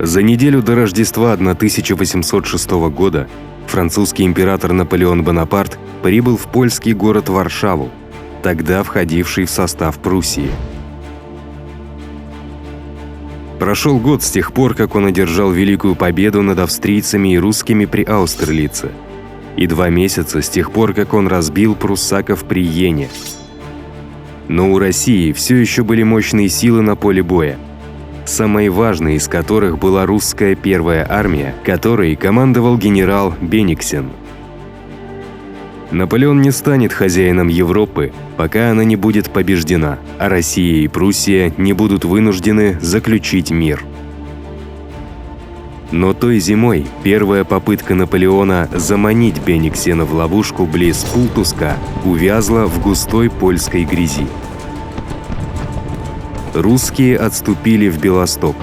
За неделю до Рождества 1806 года французский император Наполеон Бонапарт прибыл в польский город Варшаву, тогда входивший в состав Пруссии. Прошел год с тех пор, как он одержал великую победу над австрийцами и русскими при Аустерлице, и 2 месяца с тех пор, как он разбил пруссаков при Йене. Но у России все еще были мощные силы на поле боя, самой важной из которых была русская первая армия, которой командовал генерал Бениксен. Наполеон не станет хозяином Европы, пока она не будет побеждена, а Россия и Пруссия не будут вынуждены заключить мир. Но той зимой первая попытка Наполеона заманить Бениксена в ловушку близ Пултуска увязла в густой польской грязи. Русские отступили в Белосток.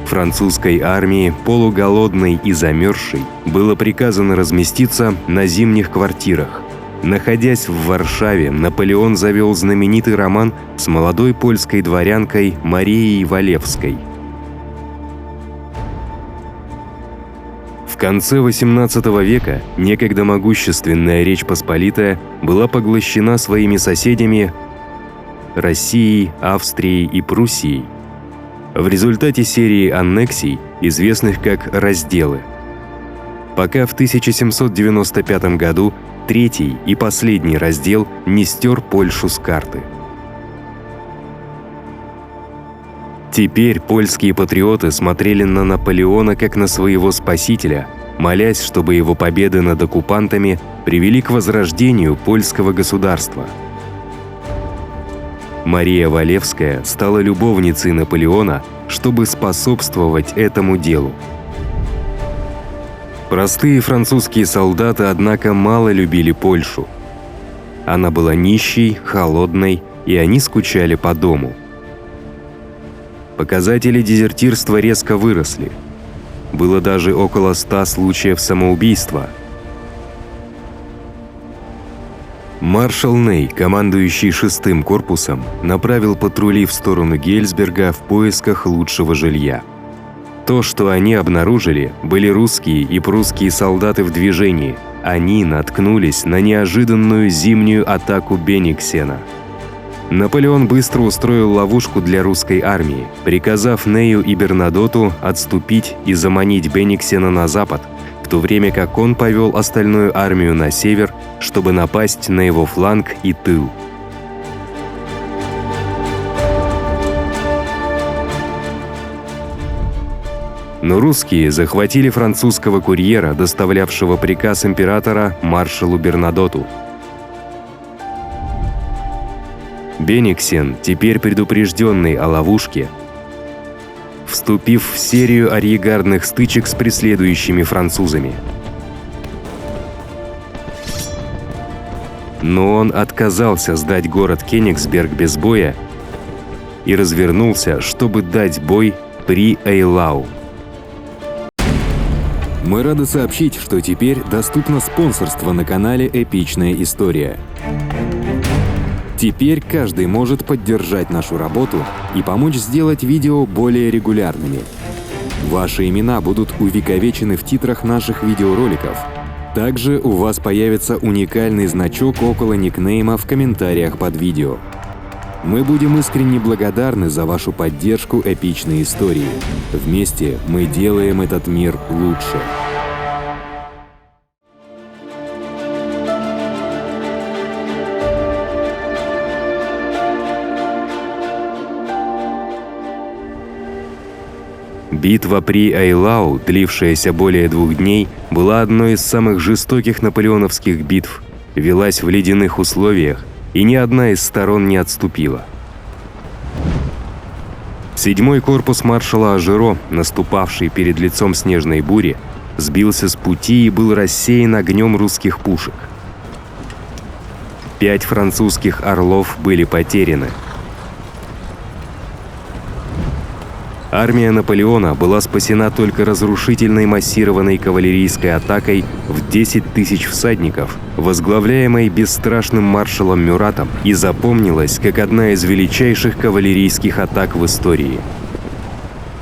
Французской армии, полуголодной и замерзшей, было приказано разместиться на зимних квартирах. Находясь в Варшаве, Наполеон завел знаменитый роман с молодой польской дворянкой Марией Валевской. В конце XVIII века некогда могущественная Речь Посполитая была поглощена своими соседями Россией, Австрией и Пруссией в результате серии аннексий, известных как «разделы», пока в 1795 году третий и последний раздел не стер Польшу с карты. Теперь польские патриоты смотрели на Наполеона как на своего спасителя, молясь, чтобы его победы над оккупантами привели к возрождению польского государства. Мария Валевская стала любовницей Наполеона, чтобы способствовать этому делу. Простые французские солдаты, однако, мало любили Польшу. Она была нищей, холодной, и они скучали по дому. Показатели дезертирства резко выросли. Было даже около 100 случаев самоубийства. Маршал Ней, командующий 6-м корпусом, направил патрули в сторону Гельсберга в поисках лучшего жилья. То, что они обнаружили, были русские и прусские солдаты в движении. Они наткнулись на неожиданную зимнюю атаку Бениксена. Наполеон быстро устроил ловушку для русской армии, приказав Нею и Бернадоту отступить и заманить Бениксена на запад, в то время как он повел остальную армию на север, чтобы напасть на его фланг и тыл. Но русские захватили французского курьера, доставлявшего приказ императора маршалу Бернадоту. Бениксен, теперь предупрежденный о ловушке, вступив в серию арьергардных стычек с преследующими французами. Но он отказался сдать город Кенигсберг без боя и развернулся, чтобы дать бой при Эйлау. Мы рады сообщить, что теперь доступно спонсорство на канале «Эпичная история». Теперь каждый может поддержать нашу работу и помочь сделать видео более регулярными. Ваши имена будут увековечены в титрах наших видеороликов. Также у вас появится уникальный значок около никнейма в комментариях под видео. Мы будем искренне благодарны за вашу поддержку эпичной истории. Вместе мы делаем этот мир лучше. Битва при Эйлау, длившаяся более 2 дней, была одной из самых жестоких наполеоновских битв, велась в ледяных условиях, и ни одна из сторон не отступила. 7-й корпус маршала Ажеро, наступавший перед лицом снежной бури, сбился с пути и был рассеян огнем русских пушек. 5 французских «Орлов» были потеряны. Армия Наполеона была спасена только разрушительной массированной кавалерийской атакой в 10 000 всадников, возглавляемой бесстрашным маршалом Мюратом, и запомнилась как одна из величайших кавалерийских атак в истории.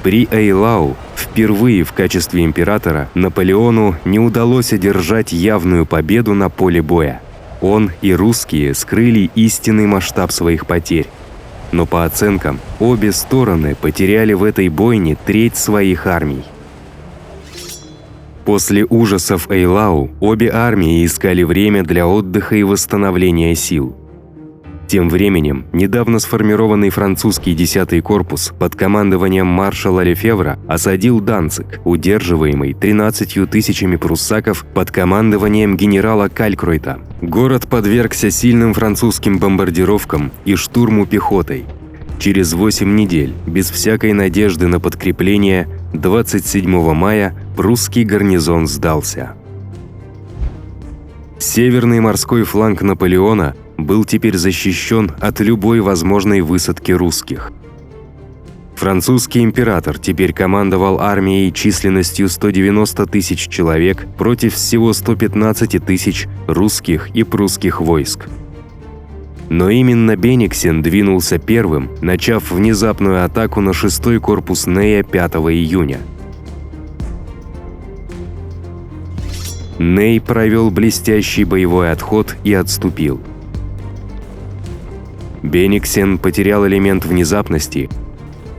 При Эйлау впервые в качестве императора Наполеону не удалось одержать явную победу на поле боя. Он и русские скрыли истинный масштаб своих потерь. Но по оценкам, обе стороны потеряли в этой бойне треть своих армий. После ужасов Эйлау обе армии искали время для отдыха и восстановления сил. Тем временем, недавно сформированный французский 10-й корпус под командованием маршала Лефевра осадил Данциг, удерживаемый 13 тысячами пруссаков под командованием генерала Калькройта. Город подвергся сильным французским бомбардировкам и штурму пехотой. Через 8 недель, без всякой надежды на подкрепление, 27 мая прусский гарнизон сдался. Северный морской фланг Наполеона был теперь защищен от любой возможной высадки русских. Французский император теперь командовал армией численностью 190 тысяч человек против всего 115 тысяч русских и прусских войск. Но именно Бениксен двинулся первым, начав внезапную атаку на 6-й корпус Нея 5 июня. Ней провел блестящий боевой отход и отступил. Бениксен потерял элемент внезапности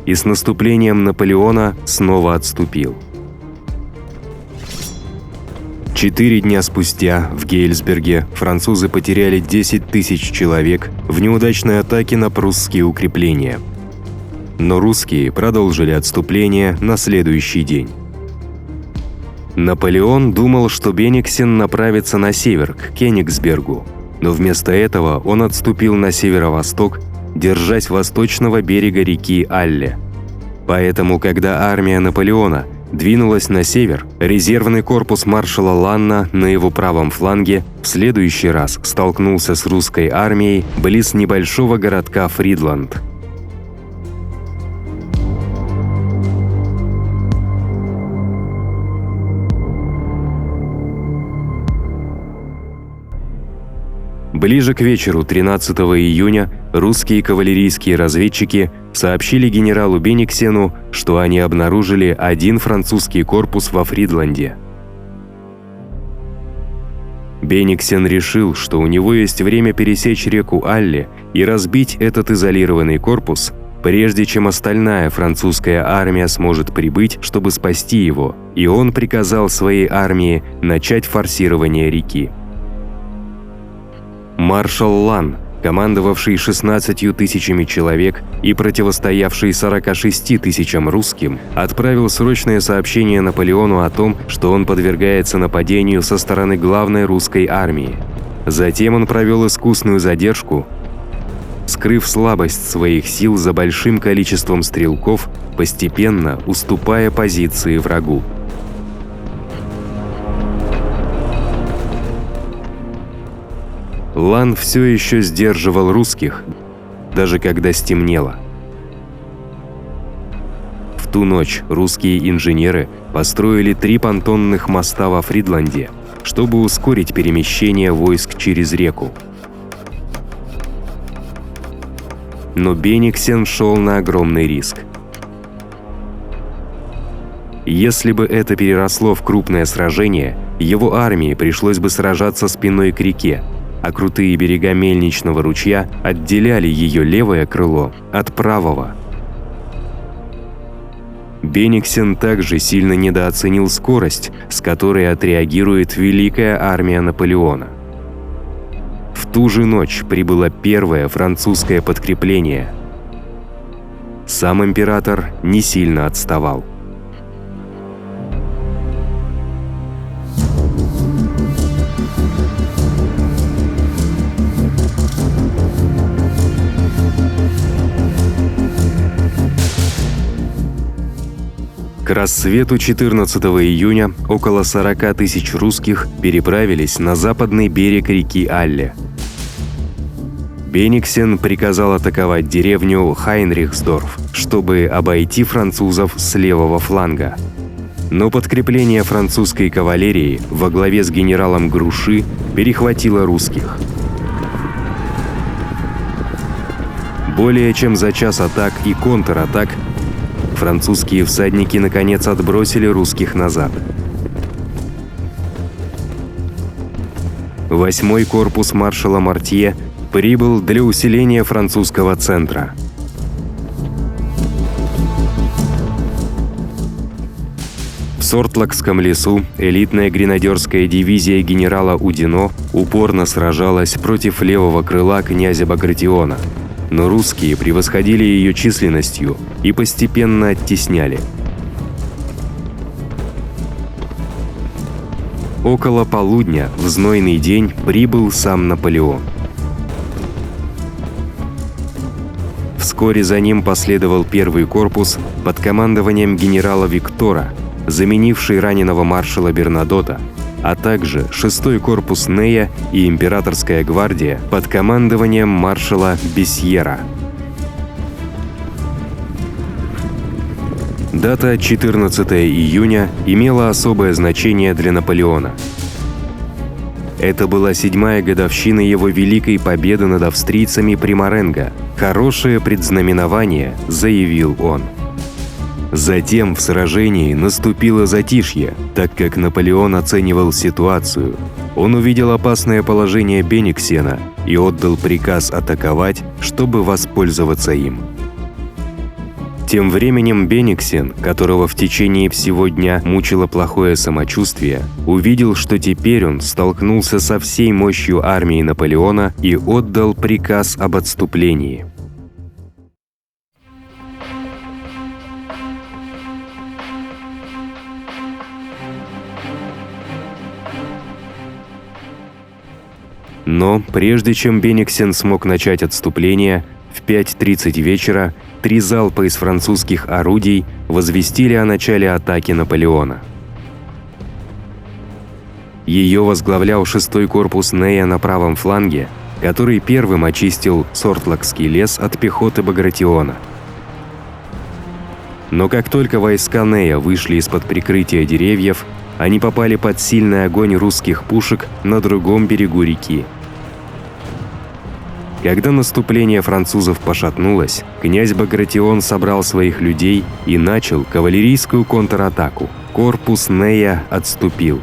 и с наступлением Наполеона снова отступил. 4 дня спустя в Гейльсберге французы потеряли 10 тысяч человек в неудачной атаке на прусские укрепления. Но русские продолжили отступление на следующий день. Наполеон думал, что Бениксен направится на север, к Кёнигсбергу, но вместо этого он отступил на северо-восток, держась восточного берега реки Алле. Поэтому, когда армия Наполеона двинулась на север, резервный корпус маршала Ланна на его правом фланге в следующий раз столкнулся с русской армией близ небольшого городка Фридланд. Ближе к вечеру 13 июня русские кавалерийские разведчики сообщили генералу Бениксену, что они обнаружили один французский корпус во Фридланде. Бениксен решил, что у него есть время пересечь реку Алле и разбить этот изолированный корпус, прежде чем остальная французская армия сможет прибыть, чтобы спасти его, и он приказал своей армии начать форсирование реки. Маршал Лан, командовавший 16 тысячами человек и противостоявший 46 тысячам русским, отправил срочное сообщение Наполеону о том, что он подвергается нападению со стороны главной русской армии. Затем он провел искусную задержку, скрыв слабость своих сил за большим количеством стрелков, постепенно уступая позиции врагу. Лан все еще сдерживал русских, даже когда стемнело. В ту ночь русские инженеры построили 3 понтонных моста во Фридланде, чтобы ускорить перемещение войск через реку. Но Бениксен шел на огромный риск. Если бы это переросло в крупное сражение, его армии пришлось бы сражаться спиной к реке, а крутые берега Мельничного ручья отделяли ее левое крыло от правого. Бениксен также сильно недооценил скорость, с которой отреагирует великая армия Наполеона. В ту же ночь прибыло первое французское подкрепление. Сам император не сильно отставал. К рассвету 14 июня около 40 тысяч русских переправились на западный берег реки Алле. Бениксен приказал атаковать деревню Хайнрихсдорф, чтобы обойти французов с левого фланга. Но подкрепление французской кавалерии во главе с генералом Груши перехватило русских. Более чем за час атак и контратак французские всадники наконец отбросили русских назад. 8-й корпус маршала Мортье прибыл для усиления французского центра. В Сортлакском лесу элитная гренадерская дивизия генерала Удино упорно сражалась против левого крыла князя Багратиона, но русские превосходили ее численностью и постепенно оттесняли. Около полудня в знойный день прибыл сам Наполеон. Вскоре за ним последовал первый корпус под командованием генерала Виктора, заменивший раненого маршала Бернадота, а также 6-й корпус Нея и императорская гвардия под командованием маршала Бесьера. Дата 14 июня имела особое значение для Наполеона. Это была 7-я годовщина его великой победы над австрийцами при Маренго. «Хорошее предзнаменование», — заявил он. Затем в сражении наступило затишье, так как Наполеон оценивал ситуацию. Он увидел опасное положение Бенниксена и отдал приказ атаковать, чтобы воспользоваться им. Тем временем Бенниксен, которого в течение всего дня мучило плохое самочувствие, увидел, что теперь он столкнулся со всей мощью армии Наполеона и отдал приказ об отступлении. Но прежде чем Бенниксен смог начать отступление, в 5:30 вечера 3 залпа из французских орудий возвестили о начале атаки Наполеона. Ее возглавлял 6-й корпус Нея на правом фланге, который первым очистил Сортлакский лес от пехоты Багратиона. Но как только войска Нея вышли из-под прикрытия деревьев, они попали под сильный огонь русских пушек на другом берегу реки. Когда наступление французов пошатнулось, князь Багратион собрал своих людей и начал кавалерийскую контратаку. Корпус Нея отступил.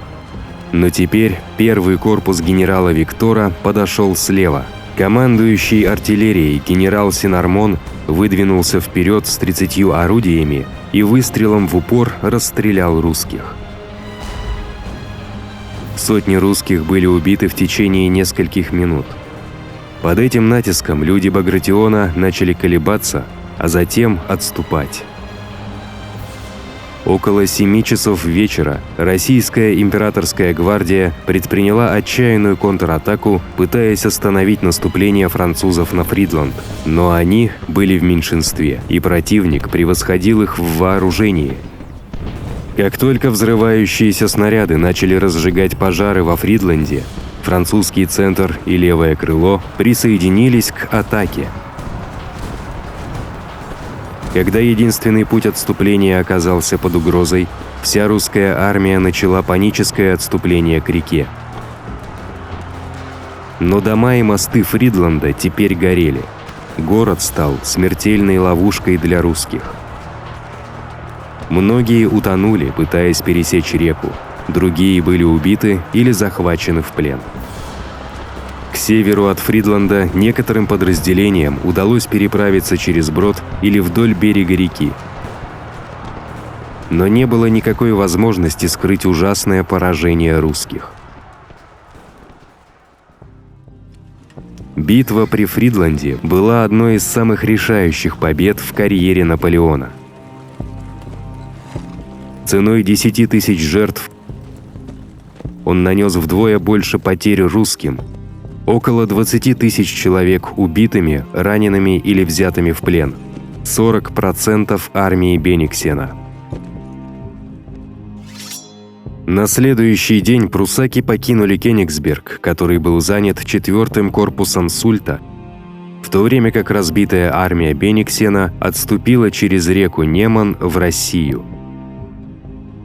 Но теперь первый корпус генерала Виктора подошел слева. Командующий артиллерией генерал Сенармон выдвинулся вперед с 30 орудиями и выстрелом в упор расстрелял русских. Сотни русских были убиты в течение нескольких минут. Под этим натиском люди Багратиона начали колебаться, а затем отступать. Около 7 часов вечера российская императорская гвардия предприняла отчаянную контратаку, пытаясь остановить наступление французов на Фридланд. Но они были в меньшинстве, и противник превосходил их в вооружении. Как только взрывающиеся снаряды начали разжигать пожары во Фридланде, французский центр и левое крыло присоединились к атаке. Когда единственный путь отступления оказался под угрозой, вся русская армия начала паническое отступление к реке. Но дома и мосты Фридланда теперь горели. Город стал смертельной ловушкой для русских. Многие утонули, пытаясь пересечь реку. Другие были убиты или захвачены в плен. К северу от Фридланда некоторым подразделениям удалось переправиться через брод или вдоль берега реки. Но не было никакой возможности скрыть ужасное поражение русских. Битва при Фридланде была одной из самых решающих побед в карьере Наполеона. Ценой 10 тысяч жертв он нанес вдвое больше потерь русским. Около 20 тысяч человек убитыми, ранеными или взятыми в плен. 40% армии Бенниксена. На следующий день пруссаки покинули Кёнигсберг, который был занят 4-м корпусом Сульта, в то время как разбитая армия Бенниксена отступила через реку Неман в Россию.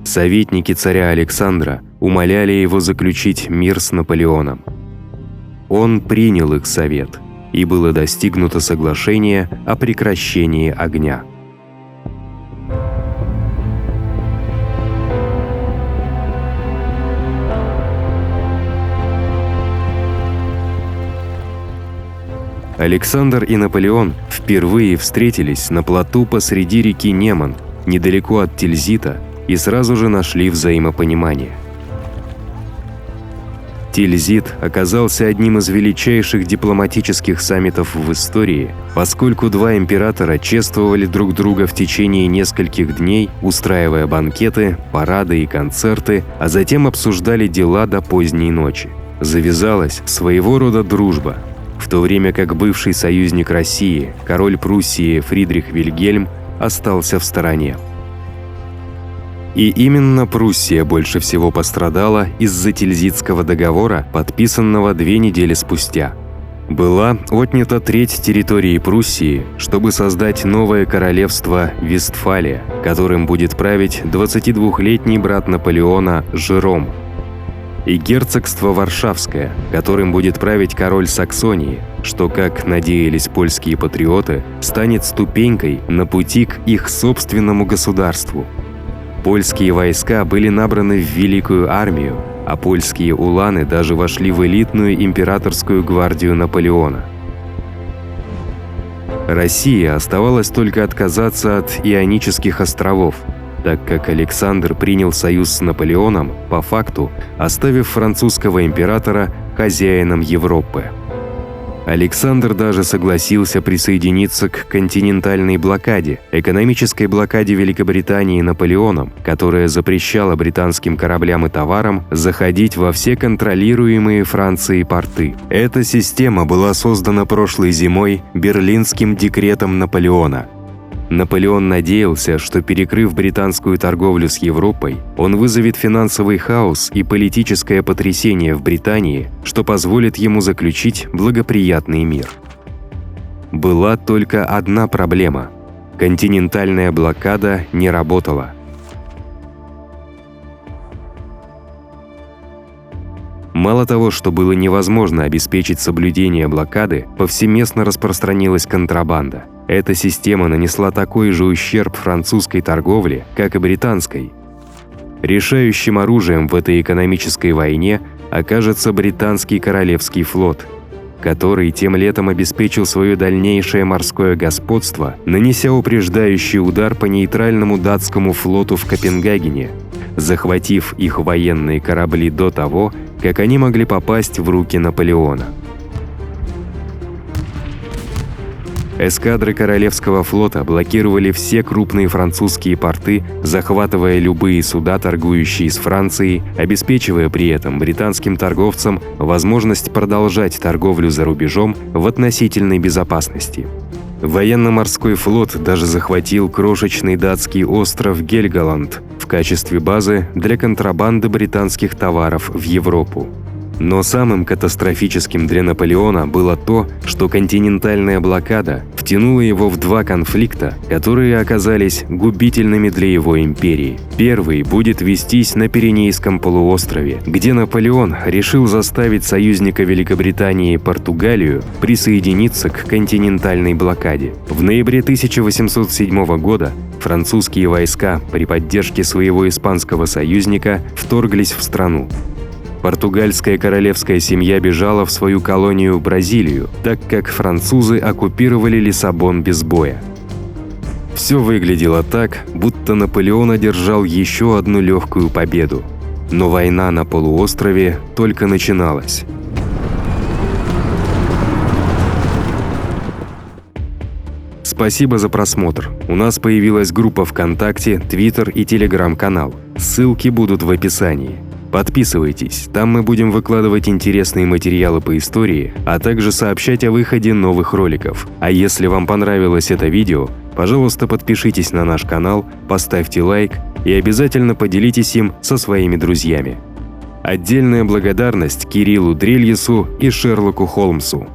Советники царя Александра умоляли его заключить мир с Наполеоном. Он принял их совет, и было достигнуто соглашение о прекращении огня. Александр и Наполеон впервые встретились на плоту посреди реки Неман, недалеко от Тильзита, и сразу же нашли взаимопонимание. Тильзит оказался одним из величайших дипломатических саммитов в истории, поскольку два императора чествовали друг друга в течение нескольких дней, устраивая банкеты, парады и концерты, а затем обсуждали дела до поздней ночи. Завязалась своего рода дружба, в то время как бывший союзник России, король Пруссии Фридрих Вильгельм, остался в стороне. И именно Пруссия больше всего пострадала из-за Тильзитского договора, подписанного 2 недели спустя. Была отнята треть территории Пруссии, чтобы создать новое королевство Вестфалия, которым будет править 22-летний брат Наполеона Жером, и герцогство Варшавское, которым будет править король Саксонии, что, как надеялись польские патриоты, станет ступенькой на пути к их собственному государству. Польские войска были набраны в Великую армию, а польские уланы даже вошли в элитную императорскую гвардию Наполеона. России оставалось только отказаться от Ионических островов, так как Александр принял союз с Наполеоном, по факту оставив французского императора хозяином Европы. Александр даже согласился присоединиться к континентальной блокаде, экономической блокаде Великобритании Наполеоном, которая запрещала британским кораблям и товарам заходить во все контролируемые Францией порты. Эта система была создана прошлой зимой Берлинским декретом Наполеона. Наполеон надеялся, что, перекрыв британскую торговлю с Европой, он вызовет финансовый хаос и политическое потрясение в Британии, что позволит ему заключить благоприятный мир. Была только одна проблема – континентальная блокада не работала. Мало того, что было невозможно обеспечить соблюдение блокады, повсеместно распространилась контрабанда. Эта система нанесла такой же ущерб французской торговле, как и британской. Решающим оружием в этой экономической войне окажется британский Королевский флот, который тем летом обеспечил свое дальнейшее морское господство, нанеся упреждающий удар по нейтральному датскому флоту в Копенгагене, захватив их военные корабли до того, как они могли попасть в руки Наполеона. Эскадры Королевского флота блокировали все крупные французские порты, захватывая любые суда, торгующие с Францией, обеспечивая при этом британским торговцам возможность продолжать торговлю за рубежом в относительной безопасности. Военно-морской флот даже захватил крошечный датский остров Гельголанд в качестве базы для контрабанды британских товаров в Европу. Но самым катастрофическим для Наполеона было то, что континентальная блокада втянула его в два конфликта, которые оказались губительными для его империи. Первый будет вестись на Пиренейском полуострове, где Наполеон решил заставить союзника Великобритании Португалию присоединиться к континентальной блокаде. В ноябре 1807 года французские войска при поддержке своего испанского союзника вторглись в страну. Португальская королевская семья бежала в свою колонию Бразилию, так как французы оккупировали Лиссабон без боя. Все выглядело так, будто Наполеон одержал еще одну легкую победу. Но война на полуострове только начиналась. Спасибо за просмотр. У нас появилась группа ВКонтакте, Твиттер и Телеграм-канал. Ссылки будут в описании. Подписывайтесь, там мы будем выкладывать интересные материалы по истории, а также сообщать о выходе новых роликов. А если вам понравилось это видео, пожалуйста, подпишитесь на наш канал, поставьте лайк и обязательно поделитесь им со своими друзьями. Отдельная благодарность Кириллу Дрельесу и Шерлоку Холмсу.